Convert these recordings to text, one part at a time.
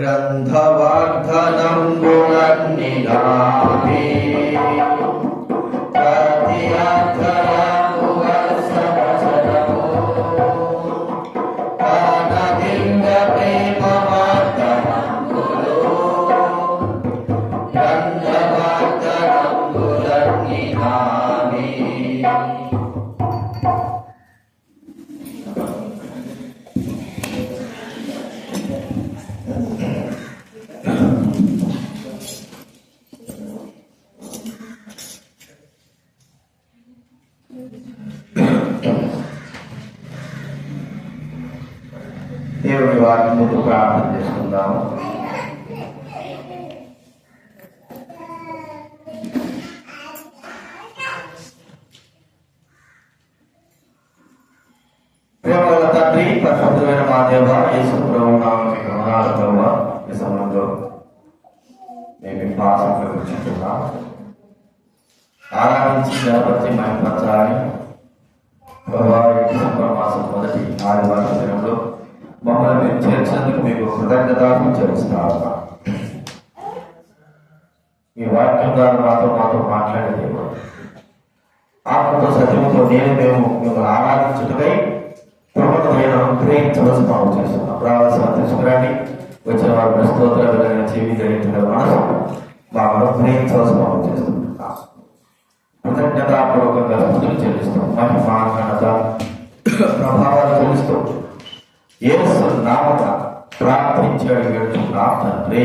గ్రంథవర్ధనంబులన్నినాభి దేవుని వారిని ముందు ప్రార్థన చేసుకుందాము. ప్రేమగల తండ్రి, పరిశుద్ధమైన మా దేవ, యేసు ప్రభువు నామమున వందనాలు ప్రభువా. ఈ సమయంలో మేము పాసంలో కూర్చుంటున్నాం. ఆరాధించి గణపతి మహిమపరచాలని ప్రభువా, డిసెంబర్ మాసం మొదటి ఆదివారం దినంలో మమ్మల్ని మీరు చేర్చినందుకు మీకు కృతజ్ఞతలు చెల్లిస్తున్నాము. మీ వాక్యం ద్వారా మాతో మాట్లాడే దేవుడు, ఆత్మతో సత్యంతో మేము మిమ్మల్ని ఆరాధించుటకై ప్రభుత్వమైన అనుగ్రహించవలసి మనం చేస్తున్నాం. రావాల్సిన తీసుకురండి. వచ్చిన వారు స్తోత్ర విధంగా చెవి ధరించిన మనసు మా అనుగ్రహించవలసి మనం చేస్తున్నాం. కృతజ్ఞతాపూర్వకంగా స్థుతులు చెల్లిస్తాం. మహిమాఘనత ప్రభావాలు చెల్లిస్తూ యేసు నామమున ప్రార్థించి అడిగేస్తున్నాం తండ్రి.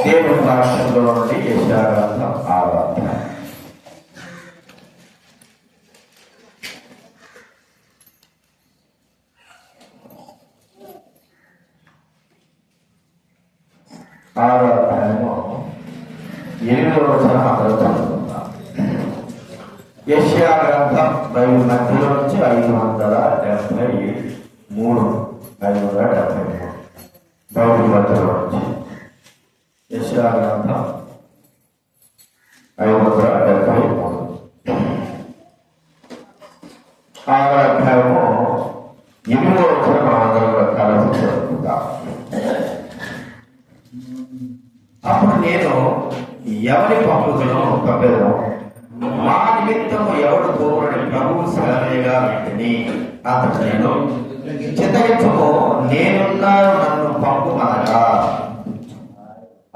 దేవుని వాక్యంలో నుండి యెషయా గ్రంథం 6వ అధ్యాయం. ఆరవ అధ్యాయము 8వ వచనం అందరూ చదువుకుందాం. యెషయా గ్రంథం బైబిల్ మధ్యలో నుంచి 573 బైబిల్ మధ్యలో నుంచి యెషయా గ్రంథం 573 ఆరవ అధ్యాయము 8వ వచనం అందరూ కలిసి చదువుకుందాం. అప్పుడు నేను ఎవరి పంపుదను పంపెదను, మా నిమిత్తము ఎవడు పోవడని ప్రభువు సెలవేగా వింటిని. అంతటి నేను చిత్తగించము, నేనున్నాను, నన్ను పంపుమనగా.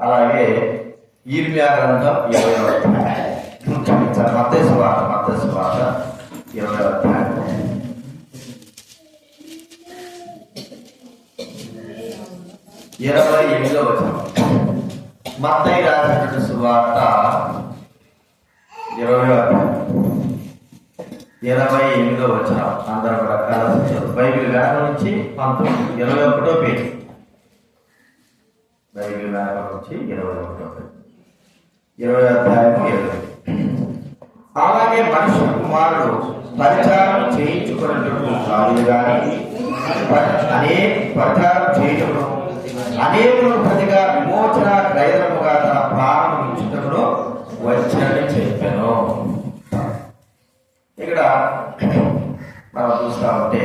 అలాగే యిర్మీయా గ్రంథం 20వ అధ్యాయం. మత్తయి సువార్త 20వ అధ్యాయం 28వ వచనం. మత్తయి రాసినటువంటి సువార్త 20వ అధ్యాయం 28వ వచనం. అందరూ కూడా కలిసి బైబిల్ వెనక నుంచి 21వ పేజీ. బైబిల్ వెనక నుంచి 21వ పేజీ, 20వ అధ్యాయం 20. అలాగే మనుష్య కుమారుడు పరిచారం చేయించుకున్నట్టు కాదు కానీ పరిచారం చేయుటకు అనేకులు ప్రతిగా విమోచన క్రయముగా తన ప్రాణం ఇచ్చుటకును వచ్చాడని చెప్పాను. ఇక్కడ మనం చూస్తా ఉంటే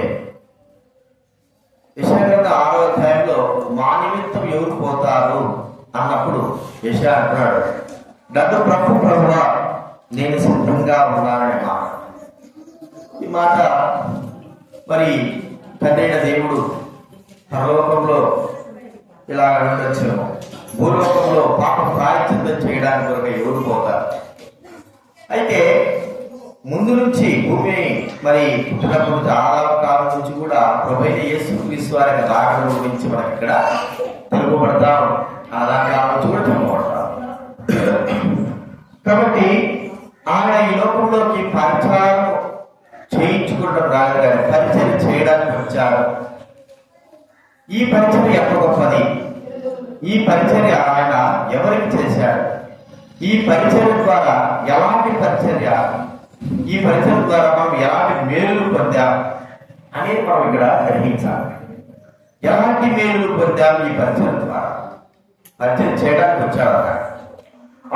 యెషయా గ్రంథం 6వ అధ్యాయంలో మా నిమిత్తం ఎవరు పోతారు అన్నప్పుడు యెషయా అంటున్నాడు, నన్ను ప్రభువా నేను సిద్ధంగా ఉన్నానని మాట. ఈ మాట మరి తండ్రైన దేవుడు పరలోకంలో ఇలా ఉండొచ్చేమో, భూలోకంలో పాప ప్రాయశ్చిత్తం చేయడానికి కొరకు ఎవరు పోతారు. అయితే ముందు నుంచి భూమి మరి పుట్టినప్పుడు చాలా కాలం నుంచి కూడా ప్రభువైన యేసుక్రీస్తు వారి రాకడ గురించి మనకి ఇక్కడ తెలుపబడతాం. అలాంటి కాలం నుంచి కూడా తెలుపబడతాం. కాబట్టి ఆయన ఈ లోకంలోకి పరిచారం చేయించుకోవడం రాదు కానీ పరిచయం చేయడానికి వచ్చారు. ఈ పరిచర్య ఎంత గొప్పది! ఈ పరిచర్య ఆయన ఎవరికి చేశాడు? ఈ పరిచర్య ద్వారా ఎలాంటి పరిచర్య, ఈ పరిచర్య ద్వారా మనం ఎలాంటి మేలులు పొందాం అనేది మనం ఇక్కడ గ్రహించాలి. ఎలాంటి మేలులు పొందాం ఈ పరిచర్య ద్వారా? పరిచయం చేయడానికి వచ్చాడు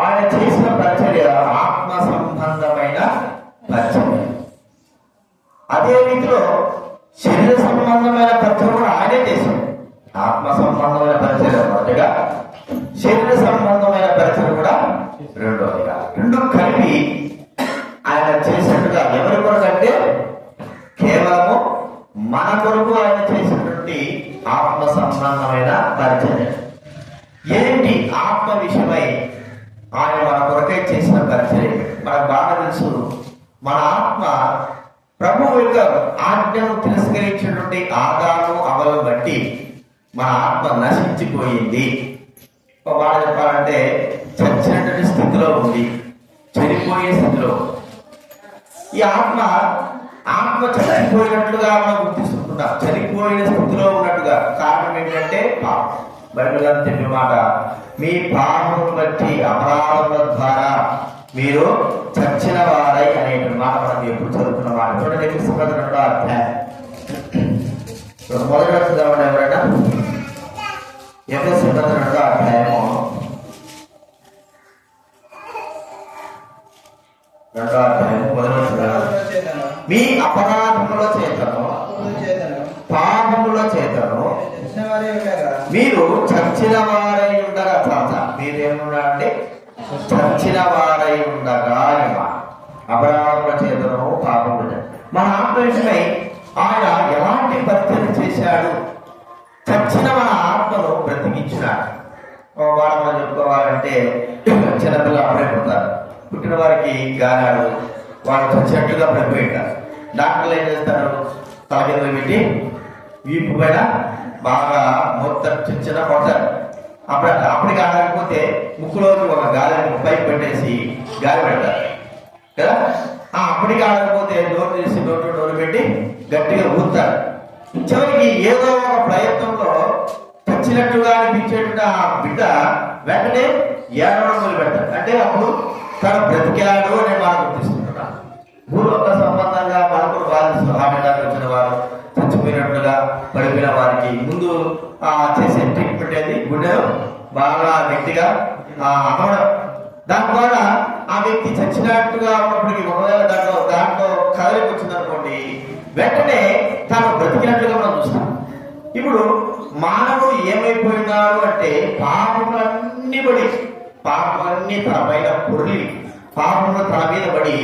ఆయన చేసిన పరిచర్య ఆత్మ సంబంధమైన పరిచర్య. అదే రీతిలో శరీర సంబంధమైన పరిచయం కూడా ఆయనే చేశాడు. ఆత్మ సంబంధమైన పరిచయం మొదటిగా, శరీర సంబంధమైన పరిచయం కూడా రెండోదిగా. రెండు కలిపి ఆయన చేసినట్టుగా ఎవరి కొరకంటే కేవలము మన కొరకు ఆయన చేసినటువంటి ఆత్మ సంబంధమైన పరిచయం. ఏంటి ఆత్మ విషయమై ఆయన మన కొరకై చేసిన పరిచయం? మనకు బాగా తెలుసు, మన ఆత్మ ప్రభువు యొక్క ఆజ్ఞను తిరస్కరించినటువంటి ఆదాము అవలను బట్టి మన ఆత్మ నశించిపోయింది. బాగా చెప్పాలంటే చచ్చినటువంటి స్థితిలో ఉంది, చనిపోయే స్థితిలో. ఈ ఆత్మ చనిపోయినట్లుగా మనం గుర్తిస్తున్నాం, చనిపోయిన స్థితిలో ఉన్నట్టుగా. కారణం ఏంటంటే పాపం. బైబిల్ అని చెప్పే మాట, మీ పాపమును బట్టి అపరాధముల ద్వారా మీరు చచ్చిన వారై అనేటువంటి మాట మనం ఎప్పుడు చదువుతున్న మాట. చూడండి, రెండో అధ్యాయం మొదటి వచ్చిందామండి ఎవరైనా. ఎఫెసీయులకు రెండో అధ్యాయము మొదటి వచ్చిందా, మీ అపరాధముల చేతను పాపముల చేతను మీరు చచ్చిన వారై ఉండగా. మీరేమున్నా అంటే చచ్చిన వారై ఉండగా అపరాధముల చేతను పాపముల. మన ఆత్మవిషయమై ఆయన ఎలాంటి పరిచయం చేశాడు? చచ్చిన మన ఆత్మను బ్రతికించినాడు. మనం చెప్పుకోవాలంటే చిన్నపిల్లలు అప్పుడే పుడతారు, పుట్టిన వారికి గానాడు, వాళ్ళు చచ్చినట్టుగా పడిపోయింటారు. డాక్టర్లు ఏం చేస్తారు, తల కింద పెట్టి వీపు పైన బాగా మొత్తం చిన్న కొడతారు. అప్పటికి ఆడకపోతే ముక్కులోకి ఒక గాలి పైప్ పెట్టేసి గాలి పెడతారు కదా. అప్పటికి ఆడకపోతే డోర్ తీసి డోర్ పెట్టి గట్టిగా ఊతారు. చివరికి ఏదో ఒక ప్రయత్నంలో చచ్చినట్టుగా అనిపించేట ఆ బిడ్డ వెంటనే ఏడవడం మొదలు పెడతారు. అంటే అప్పుడు తను బ్రతికాడు అని మనం గుర్తిస్తున్నాం. భూలోక సంబంధంగా మనకు బాధిస్తూ హార్ట్ అటాక్ వచ్చిన వారు, చచ్చిపోయినట్లుగా పడిపోయిన వారికి ముందు చేసే ట్రీట్మెంట్ ఏది, గుండెలో బాగా గట్టిగా అమ్మడం. దాని ద్వారా ఆ వ్యక్తి చచ్చినట్టుగా ఉన్నప్పటికీ ఒకవేళ దాంట్లో కదలికి వచ్చిందనుకోండి, వెంటనే తాను బ్రతికినట్లుగా మనం చూస్తాం. ఇప్పుడు మానవుడు ఏమైపోయినాడు అంటే పాపములన్నీ తన పైన పొర్లి పాపములు తన మీద పడి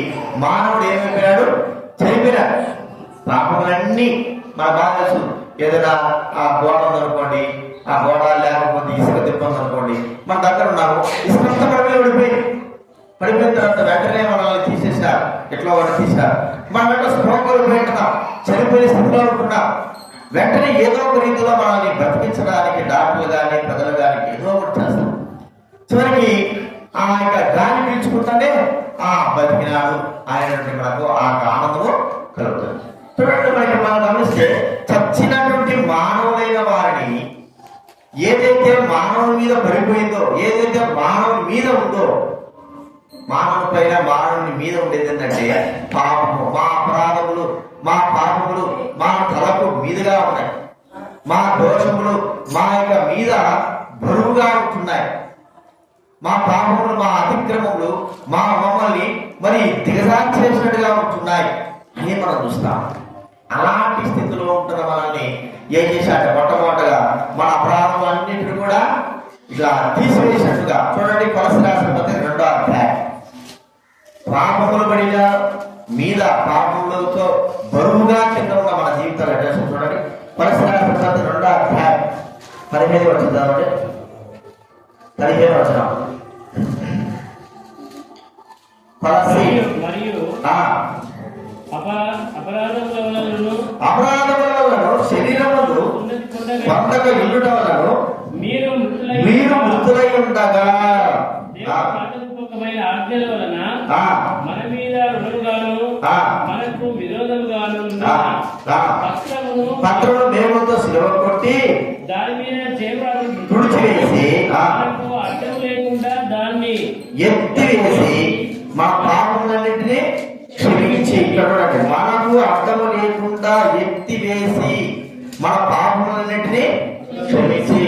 మానవుడు ఏమైపోయాడు, చనిపోయినాడు. పాపములన్నీ మన బాగా ఏదైనా ఆ గోడ ఉందనుకోండి, ఆ గోడ లేకపోతే ఇసుక తిప్పం అనుకోండి, మన దగ్గర ఉన్నాము, ఇసుకంతా మన మీద పడిపోయిన తర్వాత వెంటనే మనల్ని తీసేసారు, ఎట్లా వాడు తీసారు, మన వెంట స్పృహలు పెట్టున్నాం, చనిపోయే స్థితిలో ఉంటున్నాం. వెంటనే ఏదో ఒక రీతిలో మనల్ని బ్రతికించడానికి డాక్టర్లు కానీ ప్రజలు కానీ ఏదో ఒకటి చేస్తారు. చివరికి ఆ యొక్క గాలి పీల్చుకుంటానే బతికినాడు ఆయన మనకు ఆ ఆనందము కలుగుతుంది. చూడండి, మనం గమనిస్తే చచ్చినటువంటి మానవులైన వారిని ఏదైతే మానవుని మీద పడిపోయిందో, ఏదైతే మానవుని మీద ఉందో, మానవుని పైన మానవుని మీద ఉండేది ఏంటంటే పాపము. మా అపరాధములు, మా పాపములు మా తలకు మీదుగా ఉన్నాయి. మా దోషములు మా యొక్క మీద బరువుగా ఉంటున్నాయి. మా పాపములు, మా అతిక్రమములు మమ్మల్ని మరి దిగజార్చేసినట్టుగా ఉంటున్నాయి అని మనం చూస్తాం. అలాంటి స్థితిలో ఉంటున్న మనల్ని ఏం చేశాడు, మొట్టమొదటిగా మన అపరాధం అన్నింటిని కూడా ఇట్లా తీసివేసినట్టుగా. చూడండి, కొలస్సీ రాసిన పత్రిక 2వ అధ్యాయం. పాపములు పడిన మీద పాపములతో బరువుగా కింద ఉన్న మన జీవితాలు ఎట్లా చూడండి. కొలస్సీ రాసిన పత్రిక 2వ అధ్యాయం 15 వచ్చిందామంటే 15 వచ్చిన అపరాధముల వలన శరీరములు పొందక ఉండుట వలన మీరు మృతులై ఉండగా ఆజ్ఞల వలన మన మీద రుణముగాను మనకు విరోధముగాను పత్రమును మేముతో సిలువ కొట్టి దాని మీద చేపలు తుడిచివేసి అడ్డం లేకుండా దాన్ని ఎత్తివేసి మా పాపములన్నింటినీ క్షమించి. ఇక్కడ మనకు అడ్డము లేకుండా ఎత్తివేసి మన పాపములన్నింటినీ క్షమించి.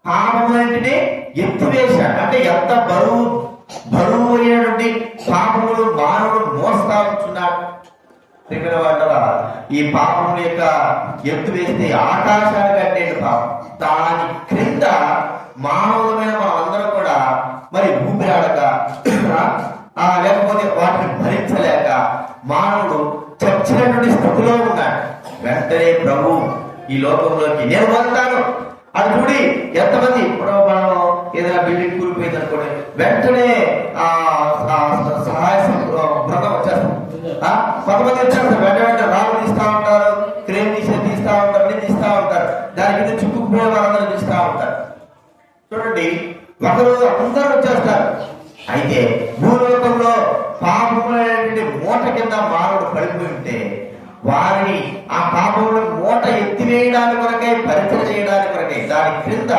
పాపములన్నింటినీ ఎత్తివేశాడు. అంటే ఎంత బరువు బరువు అయినటువంటి పాపములు మానవుడు మోస్తా ఉంటున్నాడు. దగ్గర వాళ్ళ ఈ పాపముల యొక్క ఎత్తు వేస్తే ఆకాశాలు కట్టేటి పాపం, దాని క్రింద మానవులమైన మనం అందరం కూడా మరి ఊపిరాడక లేకపోతే వాటిని భరించలేక మానవుడు చచ్చినటువంటి స్థితిలో ఉన్నాడు. వెంటనే ప్రభు ఈ లోకంలోకి నేను వస్తాను అది చూడి ఎంతమంది ఇప్పుడు మనం ఏదైనా బిల్డింగ్ కూలిపోయింది అనుకోండి, వెంటనే సహాయ బృందం వచ్చేస్తాం. కొంతమంది వచ్చేస్తారు, వెంట రాళ్ళు తీస్తా ఉంటారు, క్రేమ్ తీస్తా ఉంటారు, అన్ని తీస్తా ఉంటారు, దాని కింద చుట్టుకుపోయే వారందరూ తీస్తా ఉంటారు. చూడండి, ఒకరోజు అందరూ వచ్చేస్తారు. అయితే భూలోకంలో పాపములైనటువంటి మూట కింద మానవుడు పడిపోయి ఉంటే వారిని ఆ పాపముల మూట ఎత్తివేయడానికి కొరకై, పరిచయం చేయడానికి కొరకై దాని క్రింద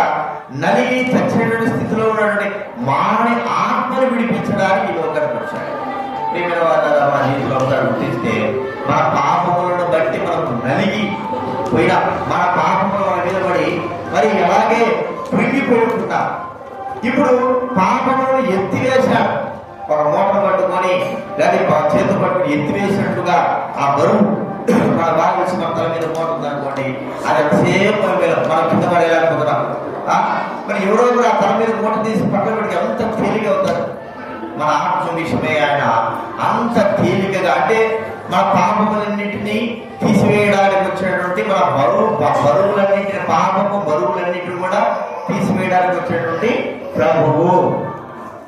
నలిగి చచ్చినటువంటి స్థితిలో ఉన్నటువంటి మానవుని ఆత్మను విడిపించడానికి ఈ లోకానికి వచ్చాడు. ప్రియమైన వాళ్ళ మా జీవితంలో గుర్తిస్తే మన పాపములను బట్టి మనకు నలిగి పోయినా మన పాపములు మన మీద పడి మరి అలాగే కృంగిపోతుంటాం. ఇప్పుడు పాపములను ఎత్తివేశాడు. ఒక మూటను పట్టుకొని లేదా చేతులు పట్టుకొని ఎత్తివేసినట్టుగా ఆ బరువు మన బాగా వచ్చి మన తల మీద మూట ఉందనుకోండి, అది సేమ్ మనం కింద పడేయాలనుకుంటున్నాం. మరి ఎవరో కూడా తల మీద మూట తీసి పక్కన పెడితే అంత తేలిక అవుతారు. మన ఆత్మ విషయమే ఆయన అంత తేలికగా, అంటే మన పాపములన్నింటినీ తీసివేయడానికి వచ్చినటువంటి మన బరువులన్నింటిని, పాపము బరువులన్నింటిని కూడా తీసివేయడానికి వచ్చేటువంటి ప్రభువు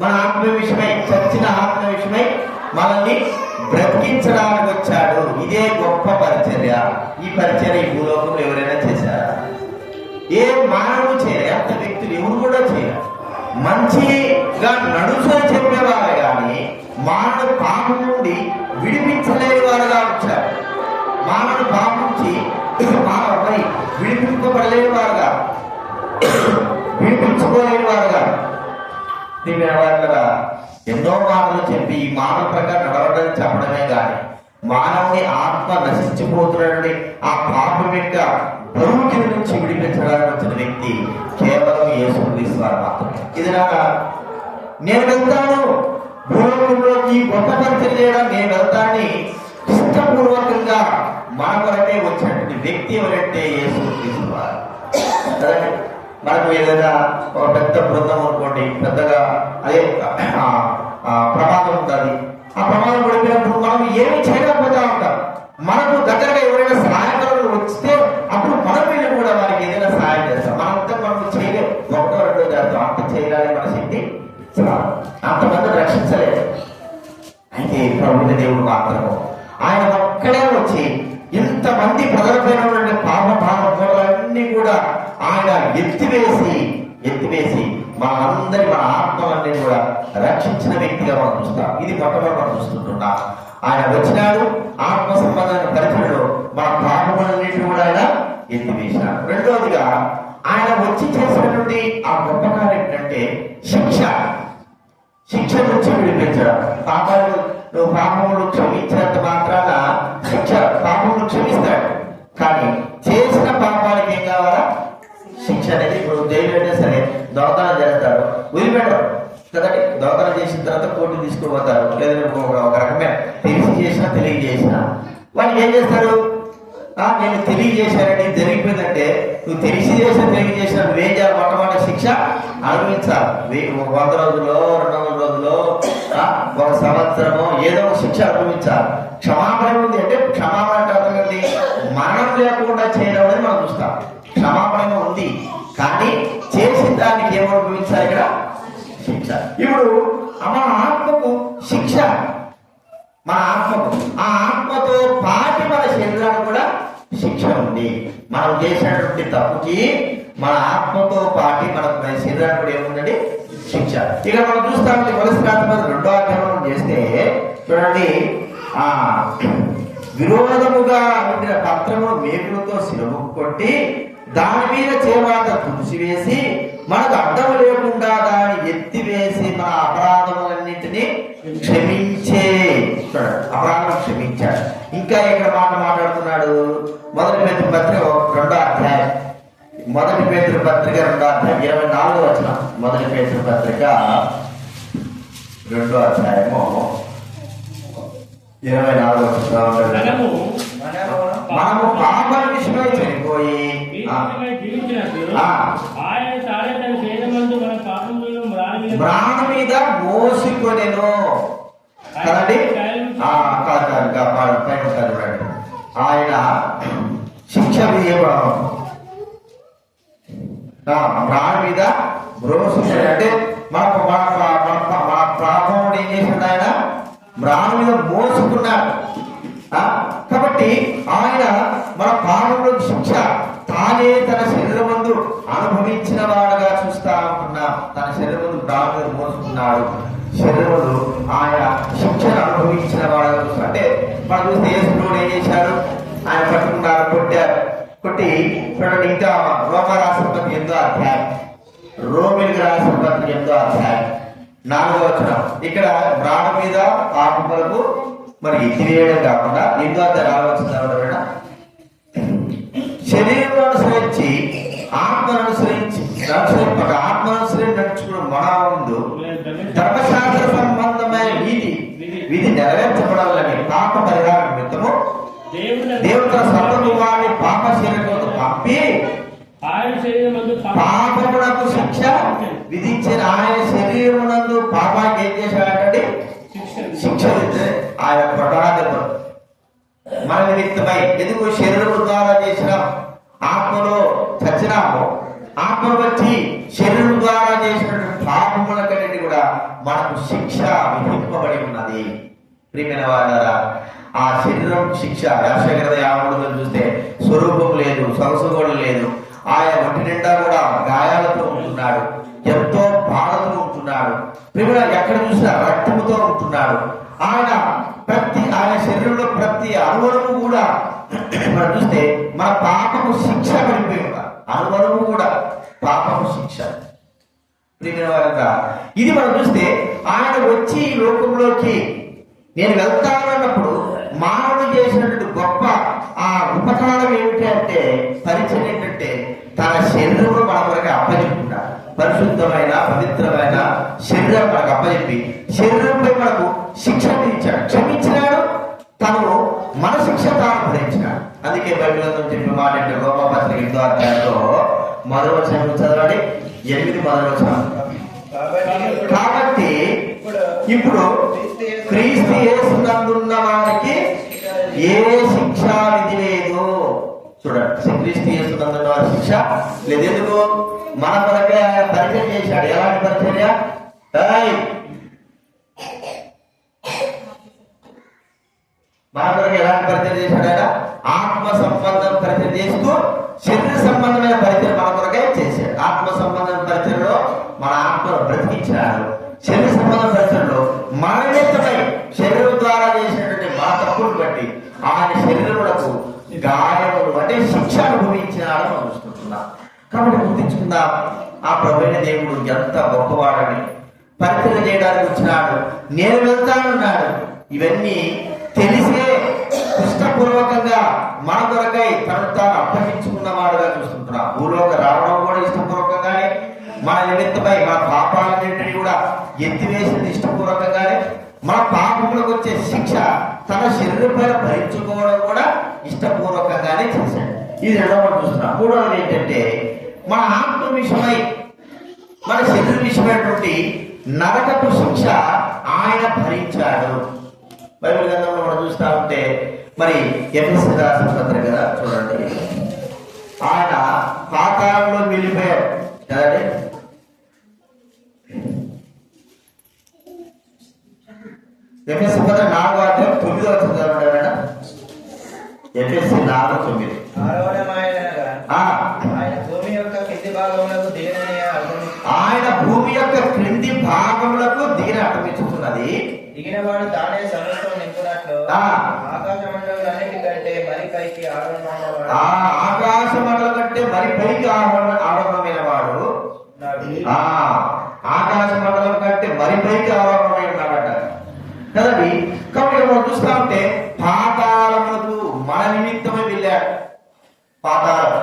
మన ఆత్మ విషయమై, చచ్చిన ఆత్మ విషయమై మనల్ని బ్రతికించడానికి వచ్చాడు. ఇదే గొప్ప పరిచర్య. ఈ పరిచర్య ఈ భూలోకంలో ఎవరైనా చేశారా? ఏ మానవుడు చేయరు, అంత వ్యక్తులు ఎవరు కూడా చేయరు. మంచిగా నడుచుని చెప్పేవారు కానీ మానవుడు పాపం నుండి విడిపించలేని వారుగా వచ్చారు. మానవుడు పాపం నుంచి మరి విడిపించుకోబడలేని వారుగా, విడిపించుకోలేని వారుగా ఎన్నో మాటలు చెప్పి ఈ మానవ ప్రకారం నడవడం చెప్పడమే కానీ మానవుని ఆత్మ నశించిపోతున్నటువంటి ఆ పాపం యొక్క బరువు నుంచి విడిపించడానికి వచ్చిన వ్యక్తి కేవలం యేసుక్రీస్తు వారు మాత్రమే. ఇది నేను వెళ్తాను భూలోకంలోకి గొప్ప పరిచయం చేయడం, నేను వెళ్తాన్ని ఇష్టపూర్వకంగా మన కొరకే వచ్చినటువంటి వ్యక్తి ఎవరంటే యేసుక్రీస్తు వారు. మనకు ఏదైనా ఒక పెద్ద బృందం అనుకోండి, పెద్దగా అదే ప్రమాదం ఉంటుంది. ఆ ప్రమాదం పడిపోయినప్పుడు మనం ఏమి చేయలేకపోతా ఉంటాం. మనకు దగ్గరగా ఎవరైనా సహాయకులు వస్తే అప్పుడు మనం వెళ్ళి కూడా వారికి ఏదైనా సహాయం చేస్తాం. మనంతా మనం చేయలేము, ఒకటో రెండో చేస్తాం. అంత చేయడానికి మన శక్తి అంతమంది రక్షించలేదు. అయితే ప్రభుత్వ దేవుడు మాత్రము ఆయన ఒక్కడే వచ్చి ఇంతమంది ప్రజలపైన ఉన్నటువంటి పాపలన్నీ కూడా ఆయన ఎత్తివేసి మనందరి మన ఆత్మలన్నీ కూడా రక్షించిన వ్యక్తిగా మనం చూస్తాం. ఇది మొట్టమొదటి మనం చూస్తుంటున్నాం. ఆయన వచ్చినాడు, ఆత్మ సంబంధమైన పరిచయంలో మన పాపములన్నింటినీ కూడా ఆయన ఎత్తివేసినాడు. రెండవదిగా ఆయన వచ్చి చేసినటువంటి ఆ గొప్ప కార్యం ఏంటంటే శిక్ష నుంచి విడిపించడం. నువ్వు పాపములు క్షమించినంత మాత్రాన పాపములు క్షమిస్తాడు, కానీ చేసిన పాపానికి ఏం కావాలా? శిక్ష అనేది. ఇప్పుడు జైలు అంటే సరే దొంగతనం చేస్తాడు, వదిలిపెట్టరు కదండి. దొంగతనం చేసిన తర్వాత కోర్టు తీసుకుపోతారు, లేదంటే ఒక రకమే తెలియజేసిన వాడికి ఏం చేస్తారు? నేను తెలియజేశానండి, జరిగిపోయిందంటే నువ్వు తెలియజేసిన నువ్వేం చేయాలి? మొట్టమొదటి శిక్ష అనుభవించాలి. 100 రోజులు 200 రోజులు 1 సంవత్సరము ఏదో ఒక శిక్ష అనుభవించాలి. క్షమాపణ ఉంది అంటే క్షమాపణ కాదండి, మరణం లేకుండా చేయడం అనేది మనం చూస్తాం. క్షమాపణ ఉంది కానీ చేసిన దానికి ఏమో అనుభవించాలి? ఇక్కడ శిక్ష. ఇప్పుడు మన ఆత్మకు శిక్ష, మన ఆత్మకు, ఆ ఆత్మతో పాటి మన శరీరానికి కూడా శిక్ష ఉంది. మనం చేసినటువంటి తప్పుకి మన ఆత్మతో పాటి మన శరీరానికి కూడా ఏముందండి? శిక్ష. ఇక మనం చూస్తామంటే కొలెస్ట్రాల్ 2వ అధ్యాయం చేస్తే చూడండి, విరోధముగా ఉండిన పత్రము మేకులతో శిరము కొట్టి దాని మీద చేవాత తుడిచివేసి మనకు అడ్డం లేకుండా దాన్ని ఎత్తివేసి మన అపరాధములన్నింటినీ క్షమించే. అపరాధం క్షమించాడు. ఇంకా ఇక్కడ మాట్లాడుతున్నాడు. మొదటి పేతురు పత్రిక 2వ అధ్యాయం, మొదటి పేతురు పత్రిక 2వ అధ్యాయం 24వ వచనం. మొదటి పేతురు పత్రిక 2వ అధ్యాయము 24వ వచనం. మనము పాపం విషయమై చనిపోయి ఈ విషయమై జీవించినట్లు ఆ, ఆయన తానే తన శరీరమందు మన పాపములను మ్రాణ మీద మోసుకొనెను కదండి. పైన చదవండి. ఆయన శిక్ష విధించబడను మ్రాణ మీద మోసుకొని, అంటే మన పాపం ఏం చేశాడు? ఆయన మ్రాణ మీద మోసుకున్నాడు. కాబట్టి ఆయన మన పాపంలో శిక్ష తానే తన శరీరమందు అనుభవించిన వాడుగా చూస్తా ఉంటున్నాం. తన శరీరమందు మ్రాణ మీద మోసుకున్నాడు. శరీరములు ఆయన శిక్షను అనుభవించిన వాడుగా చూస్తారు. అంటే మనం చూస్తే యేసుప్రభువు ఏం చేశారు? ఆయన పట్టుకున్నారు, కొట్టారు. కొట్టి చూడండి, ఇంకా రోమ రాసిన పత్రిక 8వ అధ్యాయం, రోమిలికి రాసిన పత్రిక 8వ అధ్యాయం 4వ వచనం. ఇక్కడ మ్రాణ మీద పాపములకు మరి ఎత్తివేయడం కాకుండా 8వ అధ్యాయం 4వ వచనం, శరీరం అనుసరించి ఆత్మను అనుసరించి నడుచుకున్న మన ముందు ధర్మశాస్త్ర సంబంధమైన విధి నెరవేర్చబడాలని పాప పరిహార నిమిత్తము దేవుడు తన సర్వకుమారుని పాప శరీరంతో పంపి పాపమునకు శిక్ష విధించిన ఆయన శరీరమునందు పాపానికి ఏం చేశాడంటే శిక్ష విధించే ఆయన ప్రధాన మన నిమిత్తమై. ఎందుకు? శరీరము ద్వారా చేసిన ఆత్మలో చచ్చినాము. ఆత్మ వచ్చి శరీరం ద్వారా చేసినటువంటి పాపముల కంటే కూడా మనకు శిక్ష విధింపబడి ఉన్నది. ప్రియమైన వారా, ఆ శరీరం శిక్ష యాశగ్రత 53 చూస్తే స్వరూపం లేదు, సొగసు కూడా లేదు. ఆయన ఒంటి నిండా కూడా గాయాలతో ఉంటున్నాడు, ఎంతో బాధతో ఉంటున్నాడు. ప్రియమైన ఎక్కడ చూసినా రక్తముతో ఉంటున్నాడు. ఆయన శరీరంలో ప్రతి అణువణువు కూడా మనం చూస్తే మన పాపము శిక్ష పడిపోయి ఉన్నారు. అణువణువు కూడా పాపము శిక్ష. ఇది మనం చూస్తే ఆయన వచ్చి ఈ లోకంలోకి నేను వెళ్తాను అన్నప్పుడు మానవుడు చేసినటువంటి గొప్ప ఆ ఉపకారం ఏమిటంటే, పరిచయం ఏంటంటే, తన శరీరంలో మన కొరకు అప్పచెప్పుకున్నాడు. పరిశుద్ధమైన పవిత్రమైన శరీరం మనకు అప్పచెప్పి శరీరంపై మనకు శిక్ష విధించాడు, క్షమించినాడు. తను మన శిక్ష తాను భరించినాడు. అందుకే బైబిల్ చెప్పిన మాట అంటే రోమపత్రిక 8వ అధ్యాయంలో 1వ వచనం చదవండి. 8 1వ వచనం. కాబట్టి ఇప్పుడు క్రీస్తు యేసునందున్న వారికి ఏ శిక్షా విధి లేదు. చూడండి, క్రీస్తు యేసునందున్న వారి శిక్ష లేదు. ఎందుకు? మన కొరకే ఆయన పరిచయం చేశాడు. ఎలాంటి పరిచర్య? మన కొరకు ఎలాంటి పరిచయం చేశాడు? ఆయన ఆత్మ సంబంధం పరిచయం చేస్తూ శరీర సంబంధమైన పరిచయం మన కొరకే చేశాడు. ఆత్మ సంబంధం పరిచయంలో మన ఆత్మను బ్రతికించాడు. శరీర సంబంధ పరిచయంలో మన నిమిత్తమై శరీరం ద్వారా చేసినటువంటి మన తప్పులు బట్టి ఆయన శరీరములకు గాయములు అంటే శిక్ష అనుభవించినాడని మనం చూసుకుంటున్నాం. కాబట్టి గుర్తించుకుందాం, ఆ ప్రభువైన దేవుడు ఎంత గొప్పవాడని. పరిచయం చేయడానికి వచ్చినాడు, నేను వెళ్తానన్నాడు. ఇవన్నీ తెలిసే ఇష్టపూర్వకంగా మన కొరకై తను తాను అప్పగించుకున్నవాడుగా చూస్తుంటున్నాం. భూలోక రావడం కూడా ఇష్టపూర్వకంగానే, మన నిమిత్తమై మన పాపాలన్నింటినీ కూడా ఎత్తివేసింది ఇష్టపూర్వకంగానే, మన పాపములకు వచ్చే శిక్ష తన శరీరం పైన భరించుకోవడం కూడా ఇష్టపూర్వకంగానే చేశాడు. ఇది రెండవ చూస్తున్నాం. మూడవది ఏంటంటే, మన ఆత్మ విషయమై మన శరీర విషయమైనటువంటి నరకపు శిక్ష ఆయన భరించాడు. బైబిల్ గ్రంథంలో మనం చూస్తా ఉంటే మరి ఎఫెసీ రాసిన పత్రిక కదా, చూడండి, ఆయన పాతాళంలో వెళ్ళిపోయాడు కదండి. ఎఫెసీ పత్రిక 4వ అధ్యాయం 9వ వచనం చదవండి. ఎఫెసీ 4:9. ఆయన భూమి యొక్క క్రింది భాగములకు దిగిన అటమించుతున్నది. దిగినవాడు తానే సమస్తం నింపునట్లు ఆకాశ మండలన్నిటికంటే మరి పైకి ఆరోహణమైనవాడు, ఆకాశ మండలం కంటే మరి పైకి ఆరోహణమైన వాడు, ఆకాశ మండలం కంటే మరి పైకి ఆరోహణమైన ఉన్నాడట కదండి. కాబట్టి మనం చూస్తా ఉంటే పాతాళములకు మన నిమిత్తమే వెళ్ళాడు. పాతాళం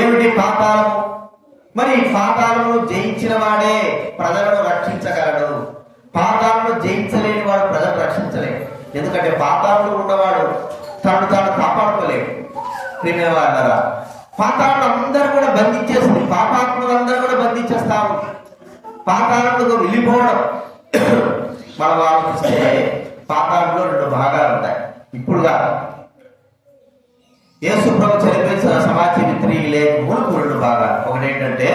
ఏమిటి? పాతాళము మరి పాతాళము జయించిన వాడే ప్రజలను రక్షించగలడు. పాతాలను జయించలేని వాడు ప్రజలు రక్షించలేడు. ఎందుకంటే పాతాళంలో ఉన్నవాడు తను తాను కాపాడుకోలేడు. ప్రియమైన వారులారా, పాతాళం అందరూ కూడా బంధించేస్తుంది, పాపాత్ములందరూ కూడా బంధించేస్తాము. పాతాళంలో వెళ్ళిపోవడం మనం ఆలోచిస్తే పాతాళంలో 2 భాగాలు ఉంటాయి. ఇప్పుడుగా యేసు ప్రభు చనిపోయిన సమాజ మిత్రులే మునుపు 2 భాగాలు. ఒకటి ఏంటంటే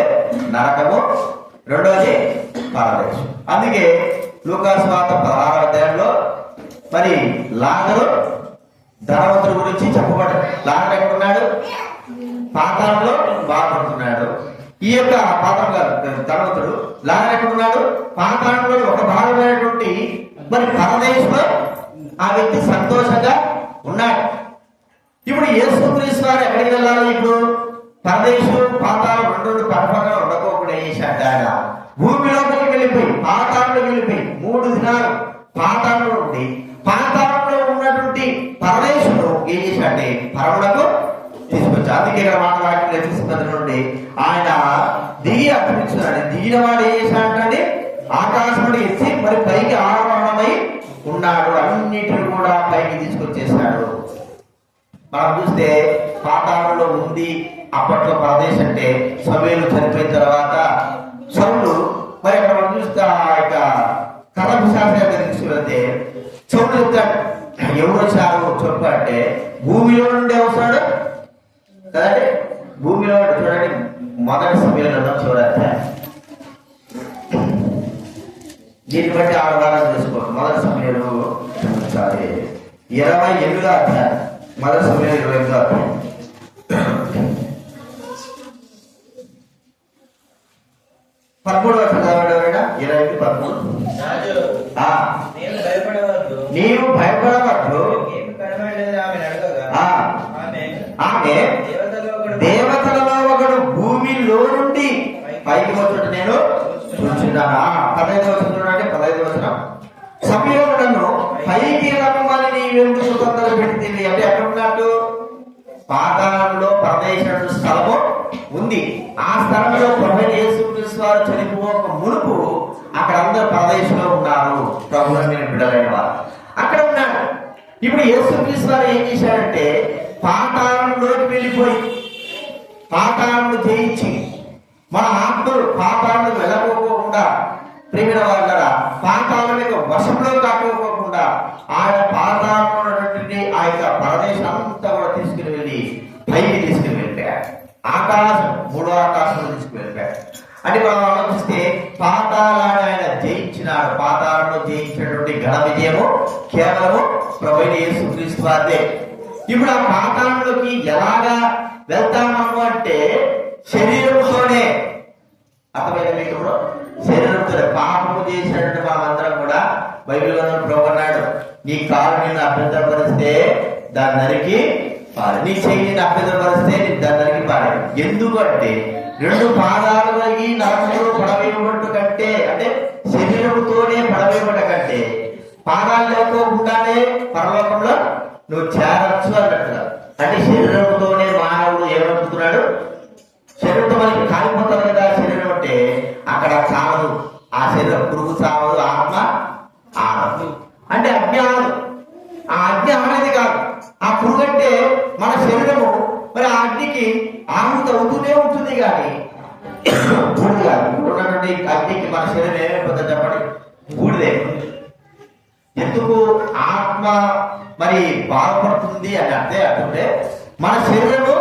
నరకము, రెండోది పరదేశం. అందుకే లూకాసు వార్త 16వ అధ్యాయంలో మరి లాజరు ధనవంతుడి గురించి చెప్పబడింది. లాజరు ఎక్కడున్నాడు? పాతాళంలో బాధపడుతున్నాడు. ఈ యొక్క ధనవంతుడు లాజరు ఎక్కడున్నాడు? పాతాళంలో ఒక భాగమైనటువంటి మరి పరదేశంలో ఆ వ్యక్తి సంతోషంగా ఉన్నాడు. ఇప్పుడు యేసుక్రీస్తు వారు ఎక్కడికి వెళ్ళాలి? ఇప్పుడు పరదేశం పాతాళం 2 పరపగా ఉండకోకుండా చేశాడు. ఆయన భూమిలోకి వెళ్ళిపోయి పాతాళంలో వెళ్ళిపోయి 3 దినాలు పాతాళంలో ఉండి పాతాళంలో ఉన్నటువంటి పరదేశంలో ఏం చేశాడంటే పరములకు తీసుకొచ్చాడు. అందుకే ఇక్కడ మాట్లాడి తీసుకున్న నుండి ఆయన దిగి అర్పించున్నాడు. దిగిన వాడు ఏం చేశాడంటే ఆకాశంలో ఎత్తి మరి పైకి ఆరోహణమై ఉన్నాడు. అన్నిటిని కూడా పైకి తీసుకొచ్చేసాడు. మనం చూస్తే పాతాళంలో ఉంది అప్పట్లో పరదేశం అంటే సమూయేలు చనిపోయిన తర్వాత సౌలు మరి అక్కడ మనం చూస్తే ఆ యొక్క కథాశాస్త్ర తీసుకువెళ్తే సౌలు చెప్తాడు, ఎవరు వచ్చారు చెప్పు అంటే భూమిలో నుండి వస్తాడు కదండి. భూమిలో చూడండి, మొదటి సమయంలో చూడాలి. దీన్ని బట్టి ఆడవాళ్ళని చూసుకోండి. మొదటి సమయంలో 28వ అధ్యాయం, మొదటి సమయం 28వ అధ్యాయం. పదమూడవ చదవడం 20:13. నీవు భయపడవద్దు, ఆమె దేవతలలో ఒకడు భూమిలో నుండి పైకి వచ్చుట నేను చూచున్నానా. 15వ చూడండి, 15వ వచనం. సమయంలో పైకి రమ్మని నీవెందుకు తొందర పెడితే అంటే ఎక్కడున్నట్టు పాతాళంలో పరదేశం స్థలము ఉంది. ఆ స్థలంలో ప్రభు యేసుక్రీస్తు వారు చనిపోక మునుపు అక్కడ అందరూ పరదేశంలో ఉన్నారు. ప్రభువుని మీరు బిడ్డలైన వారు అక్కడ ఉన్నారు. ఇప్పుడు యేసుక్రీస్తు వారు ఏం చేశారంటే పాతాళంలోకి వెళ్ళిపోయి పాతాళంలో జయించి మన ఆత్మలు పాతాళంలో వెళ్ళకపోకుండా ప్రేమిన వాళ్ళ పాతాళం యొక్క వశంలో కాకపోకుండా ఆయన పాతాళంలో ఉన్నటువంటి ఆ యొక్క పరదేశం అంతా కూడా తీసుకుని వెళ్ళి పైకి తీసుకుని వెళ్ళిపోయాడు. ఆకాశం 3వ ఆకాశంలో తీసుకుని వెళ్ళిపోయాడు. అంటే మనం ఆలోచిస్తే పాతాళాన్ని ఆయన జయించినాడు. పాతాళంలో జయించినటువంటి ఘన విజయము కేవలము ప్రభువైన యేసుక్రీస్తు వారిదే. ఇప్పుడు ఆ పాతాళంలోకి ఎలాగా వెళ్తామను అంటే శరీరంతోనే. అర్థమైంది మీకు? శరీరంతో పాపము చేసినటువంటి మనమందరం కూడా బైబిల్లో ప్రభు అన్నాడు, నీ కాలు నిన్ను అభ్యంతరపరిస్తే దాని నరికి పాడు, నీ చెయ్యి నిన్ను అభ్యంతరపరిస్తే దాని నరికి పాడు. ఎందుకంటే 2 పాదాలు కలిగి నరకంలో పడవేయబట్టు కంటే అంటే శరీరంతోనే పడవేయబడ్డ కంటే పాదాలు లేకోకుండానే పరలోకంలో నువ్వు చేరచ్చు అన్నట్టుగా. అంటే శరీరంతోనే మానవుడు ఏమనుకుంటున్నాడు? శరీరంతో మనకి కాలిపోతారు కదా. శరీరం అంటే అక్కడ చావదు, ఆ శరీరం పురుగు చావదు, ఆత్మ ఆనదు. అంటే అజ్ఞానం, ఆ అగ్ని అనేది కాదు. ఆ పురుగు అంటే మన శరీరము మరి ఆ అగ్నికి ఆహుతి అవుతూనే ఉంటుంది. కానీ బూడిద కాదు. ఉన్నటువంటి అగ్నికి మన శరీరం ఏమైపోతుంది చెప్పండి? బూడిదే. ఎందుకు ఆత్మ మరి బాధపడుతుంది అని అంటే మన శరీరము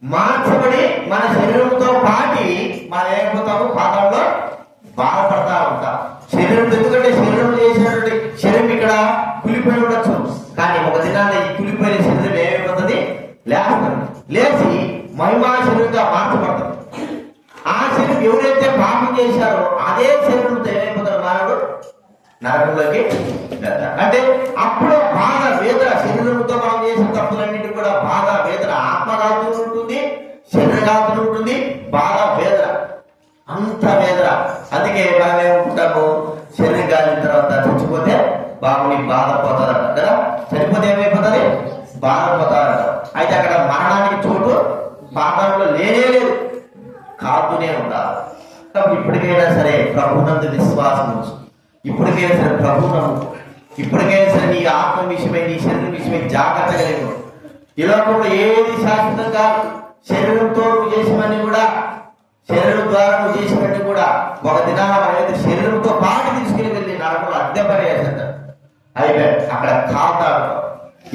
మార్చబడి మన శరీరంతో పాటి మనం ఏమైపోతాము? పాతాళంలో బాధపడతా ఉంటాం. శరీరం ఎందుకంటే శరీరం చేసినటువంటి శరీరం ఇక్కడ కులిపోయి ఉండొచ్చు, కానీ ఒక దినాన్ని ఈ కులిపోయిన శరీరం ఏమైపోతుంది? లేస్తుంది. లేచి మహిమా శరీరంగా మార్చబడుతుంది. ఆ శరీరం ఎవరైతే పాపం చేశారో అదే శరీరంతో ఏమైపోతారు? మానవుడు నరకంలోకి వెళ్తాడు. అంటే అప్పుడు బాధ వేదన, శరీరంతో మనం చేసిన తప్పులన్నింటి కూడా బాధ వేదన, ఆత్మరాజు ఉంటుంది, శరీరఘాతు ఉంటుంది, బాధ వేదన, అంత వేదన. అందుకే మనం ఏమనుకుంటాము? శరీరం కాలిన తర్వాత చచ్చిపోతే బాబుని బాధపోతారంట కదా. చనిపోతే ఏమైపోతుంది? బాధపోతారంట. అయితే అక్కడ మరణానికి చోటు పాతాళంలో లేనే లేదు, కాదునే ఉండాలి. కాబట్టి ఇప్పటికైనా సరే ప్రభునందు విశ్వాసం ఉంచు. ఇప్పటికైనా సరే ప్రభు నమ్ము. ఇప్పటికైనా సరే నీ ఆత్మ విషయమై నీ శరీరం విషయమై జాగ్రత్త కలిగి. ఈ లోకంలో ఏది శాశ్వతం కాదు. శరీరంతో నువ్వు చేసినవన్నీ కూడా, శరీరం ద్వారా నువ్వు చేసినవన్నీ కూడా ఒక దినాన శరీరంతో పాటు తీసుకుని వెళ్ళి నరకంలో అద్దె పడేస్తారు. అయితే అక్కడ కావుతాడు.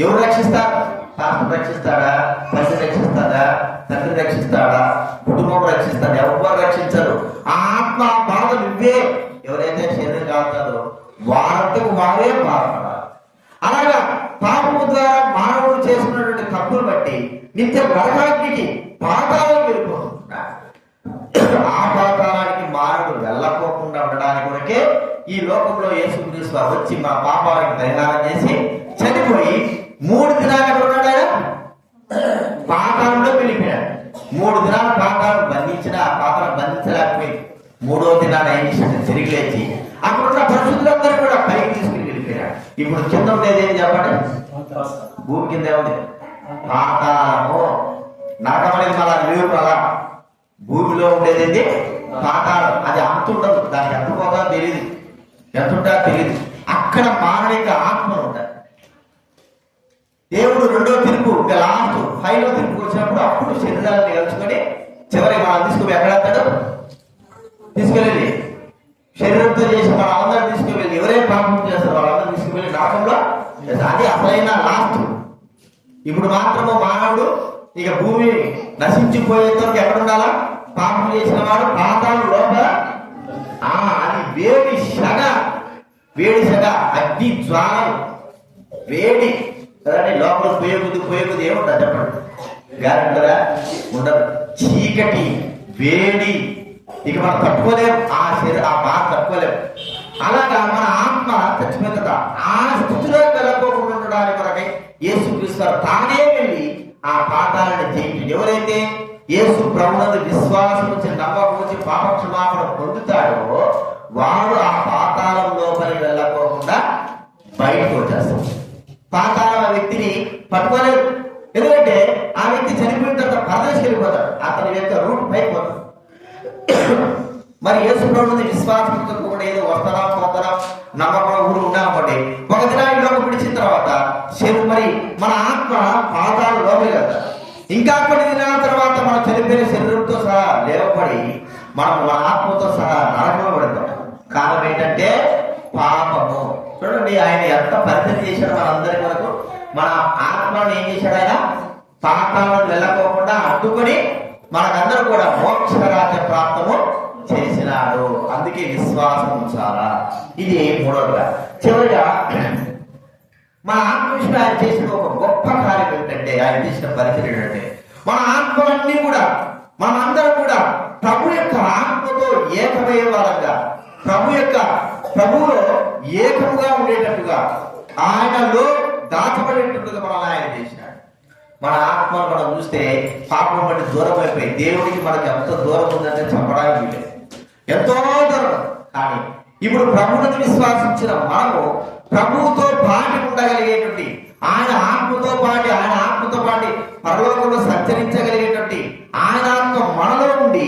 ఎవరు రక్షిస్తారు? పాస్టర్ రక్షిస్తాడా? ప్రజలు రక్షిస్తాడా? తండ్రి రక్షిస్తాడా? కుటుంబం రక్షిస్తాడా? ఎవరు రక్షించరు. ఆ ఆత్మ బాధలు ఇవే. ఎవరైతే శరీరం కావుతారో వారంతకు వారే బాధపడాలి. అలాగా పాపము ద్వారా మానవుడు చేసుకున్నటువంటి తప్పులు బట్టి నిత్య నరకాగ్నికి పాతాళం వెళ్ళిపోతున్నాడు. ఆ పాతాళానికి మానవుడు వెళ్ళకోకుండా ఉండడానికి కొరకే ఈ లోకంలో యేసుక్రీస్తు వచ్చి మా పాపానికి పరిహారం చేసి చనిపోయి 3 దినాలు ఎక్కడ ఉన్నాడు? ఆయన పాతాళంలో వెళ్ళిపోయాడు. 3 దినాలు పాతాళం బంధించిన ఆ పాతాళం బంధించలేకపోయి 3వ దినాన్ని ఏం చేసి తిరిగి లేచి అక్కడున్న పరిశుద్ధులందరూ కూడా పైకి తీసుకుని వెళ్ళిపోయాడు. ఇప్పుడు కింద ఉండేది ఏం చెప్పండి? భూమి కింద ఉంది పాతాళము. నరకం అనేది మళ్ళా లేవు కదా. భూమిలో ఉండేది పాతాళం. అది అంత ఉండదు. దానికి ఎంత పోతా తెలియదు, ఎంత ఉంటా తెలియదు. అక్కడ మానవిక ఆత్మలు ఉంటాయి. దేవుడు 2వ తీర్పు ఇంకా లాస్ట్ 5వ తీర్పు వచ్చినప్పుడు అప్పుడు శరీరాలను కలుసుకొని చివరికి మనం తీసుకుని ఎక్కడెత్తాడు? తీసుకెళ్ళి శరీరంతో చేసి వాళ్ళందరూ తీసుకువెళ్ళి ఎవరైనా పాపం చేస్తారు వాళ్ళందరూ తీసుకువెళ్ళి నరకంలో. అది అసలైన లాస్ట్. ఇప్పుడు మాత్రము మానవుడు ఇక భూమి నశించిపోయేంతవరకు ఎక్కడ ఉండాలా? పాపం చేసిన వాడు పాతాళం లోపల. అది వేడి సగ, వేడి సగ, అగ్ని జ్వాలలు, వేడి కదండి. లోపల పోయే కొద్ది ఏముంటుంది చెప్పండి? గ్యారెంటీగా ఉండదు. చీకటి, వేడి, ఇక మనం తట్టుకోలేము. ఆ బాధ తట్టుకోలేము. అలాగా మన ఆత్మ చచ్చిపోయింది కదా. ఆ స్థితిలో వెళ్ళకోకుండా ఉండడానికి కొరకై యేసుక్రీస్తు తానే వెళ్ళి ఆ పాతాలను జయించి ఎవరైతే యేసు ప్రభువునందు విశ్వాసం వచ్చి నమ్మకం వచ్చి పాప క్షమాపణ పొందుతాడో వాడు ఆ పాతాళం లోపలికి వెళ్ళకోకుండా బయటకు వచ్చేస్తాడు. పాతాళం ఆ వ్యక్తిని పట్టుకోలేదు. ఎందుకంటే ఆ వ్యక్తి చనిపోయిన తర్వాత పరదేశికి వెళ్ళిపోతాడు. అతని యొక్క రూట్ పైకి పోతాడు. మరి యేసు ప్రభువునందు విశ్వాసంతో కూడా ఏదో వస్తారా పోతారా నమ్మకం ఊరు ఉన్నామండి. ఒక దినాల్లో విడిచిన తర్వాత మరి మన ఆత్మ పాతాళం లోపలికి వెళ్తాడు. ఇంకా కొన్ని దినాల తర్వాత మనం చనిపోయిన శరీరంతో సహా లేవబడి మనం మన ఆత్మతో సహా నరకంలో పడతాం. కారణం ఏంటంటే పాపము. చూడండి ఆయన ఎంత పరిస్థితి చేశాడు మనందరి వరకు. మన ఆత్మను ఏం చేశాడు? ఆయన పాతాలను వెళ్ళకోకుండా అడ్డుకొని మనకందరూ కూడా మోక్ష రాజ్య ప్రాప్తము చేసినాడు. అందుకే విశ్వాసం ఉంచాలా. ఇది 3వదిగా. చివరిగా మన ఆత్మ విషయంలో ఆయన చేసిన ఒక గొప్ప కార్యం ఏంటంటే, ఆయన చేసిన పరిచయం ఏంటంటే మన ఆత్మలన్నీ కూడా మనందరం కూడా ప్రభు యొక్క ఆత్మతో ఏకమయ్యే వాళ్ళంగా ప్రభువులో ఏకముగా ఉండేటట్టుగా ఆయనలో దాచబడేటట్టుగా మనల్ని ఆయన చేసినాడు. మన ఆత్మను మనం చూస్తే పాపం బట్టి దూరం అయిపోయి దేవుడికి మనకి ఎంత దూరం ఉందంటే చెప్పడానికి లేదు. ఎంతో దూరం. కానీ ఇప్పుడు ప్రభువుని విశ్వాసించిన మనము ప్రభువుతో పాటి ఉండగలిగేటువంటి ఆయన ఆత్మతో పాటి పరలోకంలో సంచరించగలిగేటువంటి ఆయన ఆత్మ మనలో ఉండి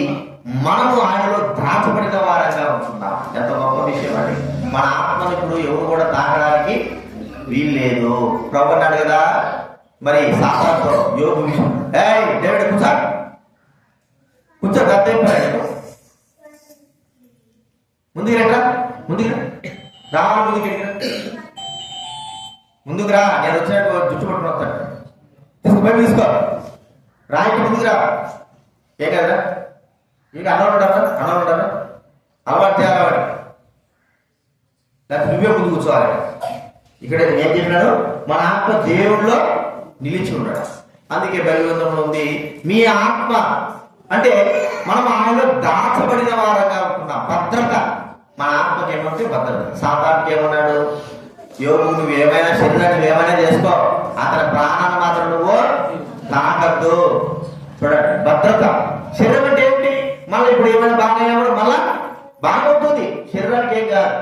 మనము ఆయనలో దాచబడిన వారంగా ఉంటున్నాం. ఎంత గొప్ప విషయం అండి. మన ఆత్మను ఇప్పుడు ఎవరు కూడా తాకడానికి వీల్లేదు. ప్రభు అన్నాడు కదా మరి సాతానుతో యోగు విషయం, దేవుడు కూర్చో గద్దెంపాడు. ముందుకు రా, నేను వచ్చినట్టు జుట్టు పట్టుకుని వస్తాను. బయట తీసుకో, రాయికి ముందుకు రా. ఏ కదా ఇంకా అన్నవాడు అలవాటు చేయాలి. లేకపోతే నువ్వే ముందు కూర్చోవాలి. ఇక్కడ ఏం చెప్పినాడు? మన ఆత్మ దేవుడిలో నిలిచి ఉన్నాడు. అందుకే బైబిల్లో ఉంది మీ ఆత్మ అంటే మనం ఆయనలో దాచబడిన వారంగా ఉంటున్నాం. భద్రత. మన ఆత్మకి ఏమంటే భద్రత. సాతానికి ఏమన్నాడు? యోగు నువ్వేమైనా శరీరాన్ని నువ్వేమైనా చేసుకో, అతని ప్రాణాన్ని మాత్రం నువ్వు తాకద్దు. చూడండి, భద్రత. శరీరం అంటే ఏంటి? మళ్ళీ ఇప్పుడు ఏమైనా బాగా మళ్ళా బాగవుతుంది. శరీరానికి ఏం కాదు.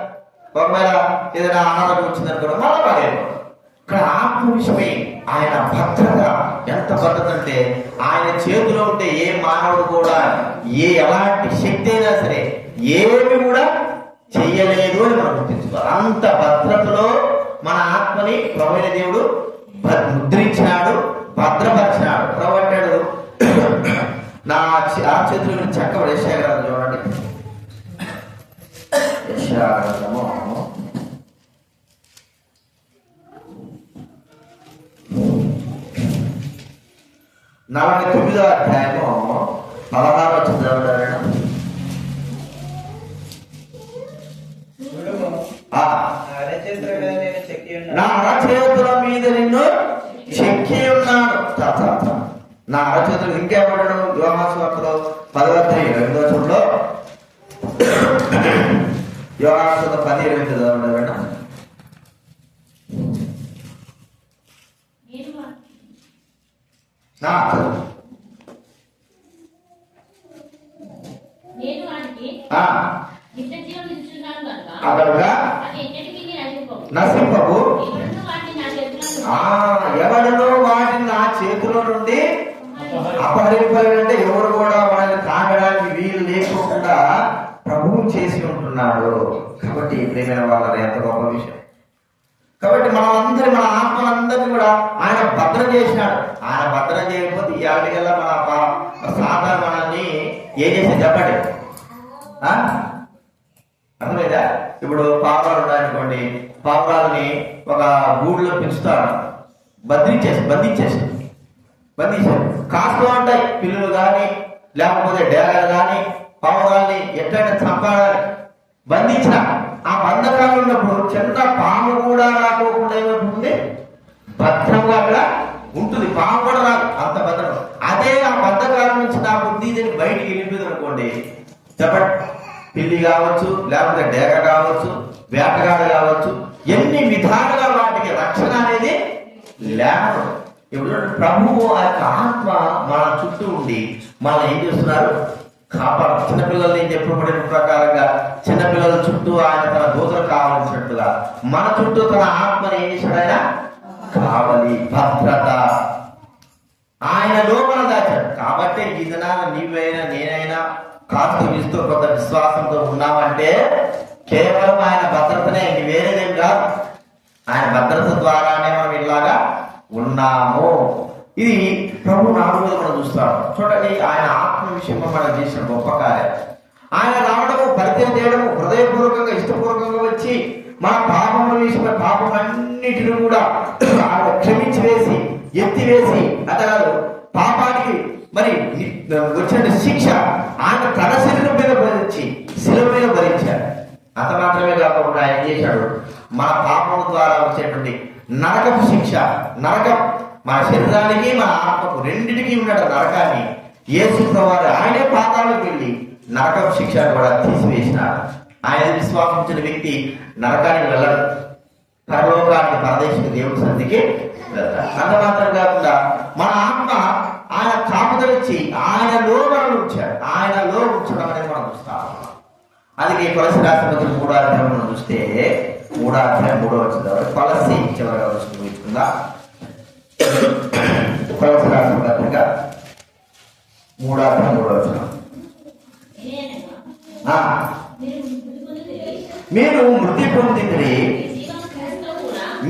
ఒకవేళ ఏదైనా అనారోగ్యం వచ్చిందనుకోవడం మళ్ళా బాగా. ఇక్కడ ఆత్మ విషయమే ఆయన భద్రత. ఎంత భద్రత అంటే ఆయన చేతిలో ఉంటే ఏ మానవుడు కూడా ఎలాంటి శక్తి అయినా సరే ఏమి కూడా చెయ్యలేదు అని మనం గుర్తించుకోవాలి. అంత భద్రతలో మన ఆత్మని ప్రభువైన దేవుడు ముద్రించాడు, భద్రపరిచినాడు. ప్రభు అంటాడు, నా ఆ చేతుల మీద చక్కబడి యెషయా గ్రంథం చూడండి. యెషయా గ్రంథము 49వ అధ్యాయము 16వ వచనం చదవండి. నా అరచేతుల మీద నిన్ను చెక్కి ఉన్నాను. నా అరచేతులు ఇంకేమన్నాడు? యోహాను సువార్తలో 10వ అధ్యాయం 8వ వచనంలో, యోహాను సువార్త 10:8 చదవండి. నశింపవు, ఎవరిలో వాటిని నా చేతిలో నుండి అపహరింపాలంటే ఎవరు కూడా వాళ్ళని తాగడానికి వీలు లేకుండా ప్రభువు చేసి ఉంటున్నాడు. కాబట్టి ప్రేమైన వాళ్ళ ఎంత గొప్ప విషయం. కాబట్టి మనమందరి మన ఆత్మలందరినీ కూడా ఆయన భద్రం చేసినాడు. ఆయన భద్రం చేయకపోతే ఈ ఆవిడకల్లా మన సాధారణ మనల్ని ఏం చేసి చెప్పండి, అర్థమైందా? ఇప్పుడు పావురాలు ఉన్నాయనుకోండి, పావురాలని ఒక గూడులో పెంచుతాడు, బంధించేసాడు. కాస్తూ ఉంటాయి పిల్లులు కానీ లేకపోతే డేగలు కానీ పావురాల్ని ఎట్లయినా చంపాలని బంధించిన ఆ బంధకాలు ఉన్నప్పుడు చిన్న పాము కూడా రాకోకుండా ఏమైపోతుంది, భద్రంగా అక్కడ ఉంటుంది. పాము కూడా రాదు, అంత భద్రం. అదే ఆ బంధకాల నుంచి నా బుద్ధి దీన్ని బయటికి వెళ్ళిపోయింది అనుకోండి, చెప్పండి, పిల్లి కావచ్చు లేకపోతే డేగ కావచ్చు వేటగాడు కావచ్చు, ఎన్ని విధాలుగా వాటికి రక్షణ అనేది లేదు. ఇప్పుడు ప్రభువు ఆ యొక్క ఆత్మ మన చుట్టూ ఉండి మనం ఏం చేస్తున్నారు, కాపాడు. చిన్నపిల్లల్ని చెప్పబడిన ప్రకారంగా చిన్నపిల్లల చుట్టూ ఆయన తన దూతలు కావాల్సినట్టుగా మన చుట్టూ తన ఆత్మని ఏం చేశాడు, ఆయన కావాలి, భద్రత ఆయనలో మనం దాచాడు. కాబట్టి ఈ దినాన నీవైనా నేనైనా కాస్త విస్తూ కొంత విశ్వాసంతో ఉన్నామంటే కేవలం ఆయన భద్రతనే, వేరేదేం కాదు. ఆయన భద్రత ద్వారానే మనం ఇలాగా ఉన్నాము. ఇది ప్రభు నాలుగులో మనం చూస్తాము. చూడండి, ఆయన ఆత్మ విషయంలో మనం చేసిన గొప్ప కార్యం. ఆయన రావడము, పరిచయం చేయడము, హృదయపూర్వకంగా ఇష్టపూర్వకంగా వచ్చి మన పాపముల విషయమైన పాపమన్నిటిని కూడా ఆయన క్షమించి వేసి ఎత్తివేసి, అంతకాదు పాపానికి మరి వచ్చిన శిక్ష ఆయన తన శరీరం మీద భరించి శిలువ మీద భరించాడు. అంత మాత్రమే కాకుండా ఆయన చేశాడు, మన పాపం ద్వారా వచ్చేటువంటి నరకపు శిక్ష, నరకం మన శరీరానికి మన ఆత్మకు రెండింటికి ఉన్నాడు నరకాన్ని. యేసు ప్రభువు ఆయనే పాతాళానికి వెళ్ళి నరకపు శిక్ష కూడా తీసివేసినాడు. ఆయన విశ్వాసించిన వ్యక్తి నరకానికి వెళ్ళడు, పరలోకానికి పరదేశిక దేవుడి సన్నిధికి వెళ్తాడు. అంత మాత్రం కాకుండా మన ఆత్మ ఆయన కాపుదలిచ్చి ఆయనలో మనం ఉంచాడు. ఆయనలో ఉంచడం అనేది మనం చూస్తాం. అందుకే కొలసి రాష్ట్రపతి 3వ అధ్యాయం మనం చూస్తే 3వ అధ్యాయం 3వ వచనం కొలసి చివరిగా చూసుకుందా, కొలసి రాష్ట్రపతిగా 3వ అధ్యాయం 3వ వచనం, మీరు మృతి పొందింది,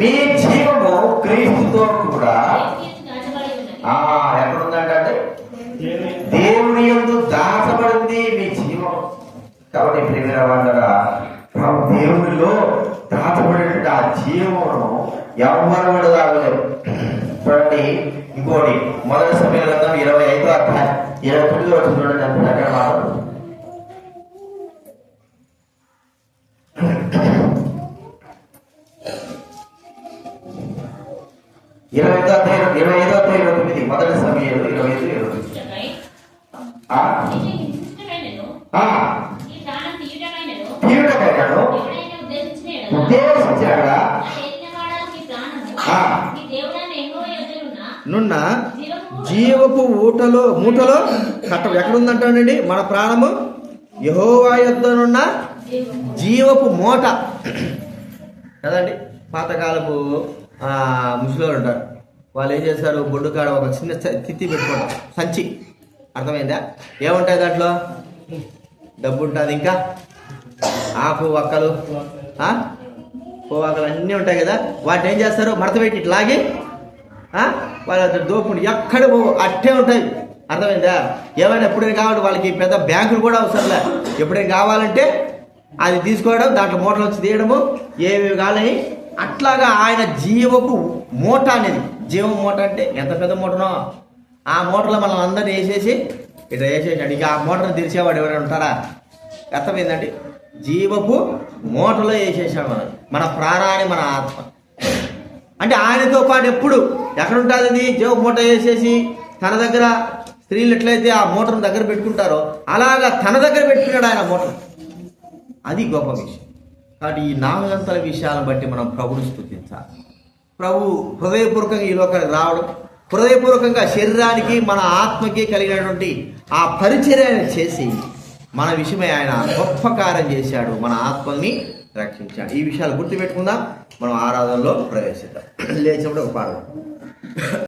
మీ జీవము క్రీస్తుతో కూడా ఎక్కడుందంటే దేవుని యందు దాచబడింది మీ జీవం. కాబట్టి ప్రియమైన వాళ్ళగా దేవునిలో దాచబడినట్టు ఆ జీవమును ఎవరు కూడా రాగలేరు. చూడండి, ఇంకోటి 1 సమూయేలు గ్రంథం 25వ అధ్యాయం 29వ వచనం చూడండి, ఎంత చక్కగా మాట. 25వ అధ్యాయం 29 1 సమూయేలు 25:29. ఉద్దేశించాడా నున్న జీవపు మూటలో కట్ట ఎక్కడుందంటానండి, మన ప్రాణము యెహోవా యొద్దనున్న జీవపు మూట కదండి. పాతకాలపు ముసలోళ్ళు ఉంటారు, వాళ్ళు ఏం చేస్తారు, బొడ్డు కాడ ఒక చిన్న తిత్తి పెట్టుకుంటారు, సంచి. అర్థమైందా? ఏముంటాయి దాంట్లో? డబ్బు ఉంటుంది, ఇంకా ఆకు వక్కలు పోవాకలు అన్నీ ఉంటాయి కదా, వాటిని ఏం చేస్తారు, మడత పెట్టి ఇట్లా లాగి వాళ్ళ దోపుడు ఎక్కడ అట్టే ఉంటాయి. అర్థమైందా? ఏమైనా ఎప్పుడైనా కావాలి వాళ్ళకి పెద్ద బ్యాంకులు కూడా అవసరంలే. ఎప్పుడైనా కావాలంటే అది తీసుకోవడం, దాంట్లో మూటలు వచ్చి తీయడము, ఏమేమి కావాలని అట్లాగా ఆయన జీవపు మూట అనేది. జీవ మూట అంటే ఎంత పెద్ద మూటనో ఆ మూటలో మనం అందరినీ వేసేసి ఇట్లా వేసేసాడు. ఇక ఆ మూటను తెరిచేవాడు ఎవరైనా ఉంటారా? అర్థమైందండి? జీవపు మూటలో వేసేసాడు మన ప్రాణాన్ని, మన ఆత్మ. అంటే ఆయనతో పాటు ఎప్పుడు ఎక్కడ ఉంటుంది అది? జీవ మూట వేసేసి తన దగ్గర స్త్రీలు ఎట్లయితే ఆ మూటను దగ్గర పెట్టుకుంటారో అలాగా తన దగ్గర పెట్టుకున్నాడు ఆయన మూటను. అది గొప్ప విషయం. కాబట్టి ఈ 4 గంటల విషయాలను బట్టి మనం ప్రభుని స్తుతించాలి. ప్రభు హృదయపూర్వకంగా ఈ లోకానికి రావడం, హృదయపూర్వకంగా శరీరానికి మన ఆత్మకి కలిగినటువంటి ఆ పరిచర్యను చేసి మన విషయమై ఆయన గొప్ప కార్యం చేశాడు, మన ఆత్మని రక్షించాడు. ఈ విషయాలు గుర్తుపెట్టుకుందాం. మనం ఆరాధనలో ప్రవేశిద్దాం. లేచినప్పుడు ఒక పాట.